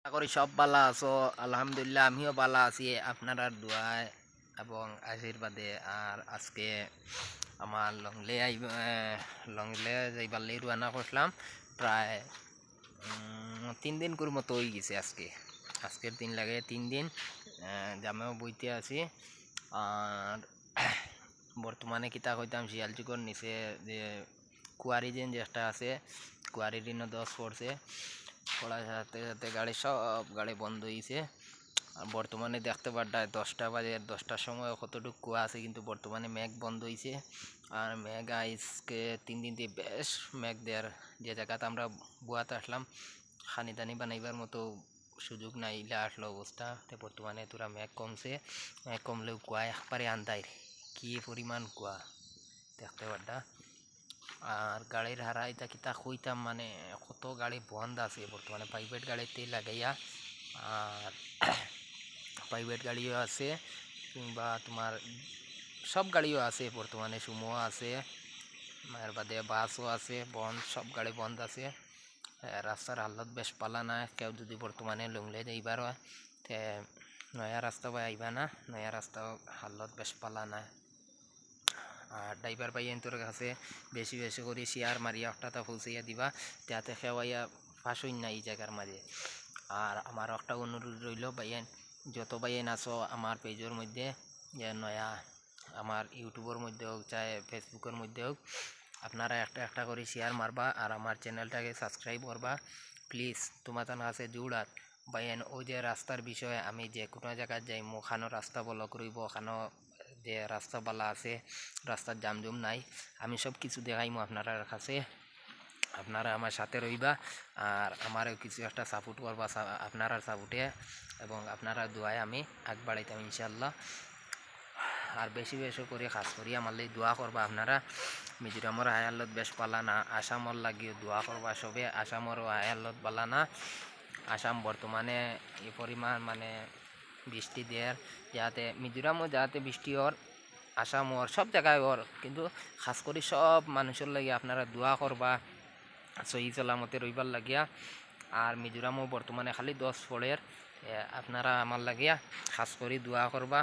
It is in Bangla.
আশা করি সব ভালো আছো। আলহামদুলিল্লাহ আমিও ভালো আছি আপনার দোয়ায় এবং আশীর্বাদে। আর আজকে আমার লংলে যাইবার লাই রওনা করলাম। প্রায় 3 দিন করে মতো হয়ে গেছে। আজকের দিন লাগে 3 দিন জামেও বইতে আছি। আর বর্তমানে কিতা কইতাম শিয়ালচুকর নিচে যে কুয়ারি যে একটা আছে, কুয়ারির ঋণ 10 পড়ছে, পড়ার সাথে সাথে সব গাড়ি বন্ধ হয়েছে। আর বর্তমানে দেখতে পাড্ডায় 10টা বাজে, 10টার সময় কতটুকু কুয়া আছে, কিন্তু বর্তমানে মেঘ বন্ধ হয়েছে। আর মেঘ আজকে 3 দিন দিয়ে বেশ মেঘ দেয়ার। যে জায়গাতে আমরা বুয়াতে আসলাম খানি দানি বানাইবার মতো সুযোগ নাই, ইলা আসলো অবস্থা। বর্তমানে তোরা মেঘ কমছে, মেঘ কমলেও কুয়া একবারে আন্দায়, কি পরিমাণ কুয়া দেখতে পাড্ডা। আর গাড়ির হারা এটা কিতা কইতাম, মানে কত গাড়ি বন্ধ আছে বর্তমানে, প্রাইভেট গাড়িতে লাগাইয়া। আর প্রাইভেট গাড়িও আছে, কিংবা তোমার সব গাড়িও আছে বর্তমানে, সুমো আছে, এর বাদে বাসও আছে, বন্ধ, সব গাড়ি বন্ধ আছে। রাস্তার হালত বেশ পালা না। কেউ যদি বর্তমানে লংলে যাইবার হয় তে নয়া রাস্তা বা আইবা না, নয়া রাস্তা হালত বেশ পালা না। আর ড্রাইভার ভাই তোর কাছে বেশি বেশি করে শেয়ার মারিয়া একটা পৌঁছাইয়া দিবা, যাতে খেওয়াইয়া ফাঁসই না এই জায়গার মাঝে। আর আমার একটা অনুরোধ রইল, ভাইয়েন যত ভাইয়েন আছো আমার পেজের মধ্যে, যে নয়া আমার ইউটিউবের মধ্যে হোক চাই ফেসবুকের মধ্যে হোক, আপনারা একটা একটা করে শেয়ার মারবা আর আমার চ্যানেলটাকে সাবস্ক্রাইব করবা প্লিজ। তোমাদের কাছে জুড়াত ভাইয়েন, ওই যে রাস্তার বিষয়ে আমি যে কোনো জায়গায় যাই ওখানো রাস্তা ব্লক রইব, ওখানো যে রাস্তা বালা আছে, রাস্তার জামজুম নাই, আমি সব কিছু দেখাইমো আপনার কাছে। আপনারা আমার সাথে রইবা আর আমারও কিছু একটা সাপোর্ট করবা আপনারা সাপোর্টে এবং আপনারা দোয়ায় আমি আগ বাড়াইতাম ইনশাল্লাহ। আর বেশি বেশি করে খাস করি আমার লাগে দোয়া করবা আপনারা। মিজোরামর হায়ালত বেশ পালা না, আসামর লাগিও দোয়া করবা সবে। আসামরও হায়ালত পালা না। আসাম বর্তমানে এই পরিমাণ মানে বৃষ্টি দেয়ার, যাতে মিজোরামও যাতে বৃষ্টি হর, আসাম হর, সব জায়গায় হর, কিন্তু খাস করে সব মানুষের লাগে আপনারা দোয়া করবা সহি সালামতে রইবার লাগিয়া। আর মিজোরামও বর্তমানে খালি 10 পড়ের, আপনারা আমার লাগিয়া খাস করে দোয়া করবা।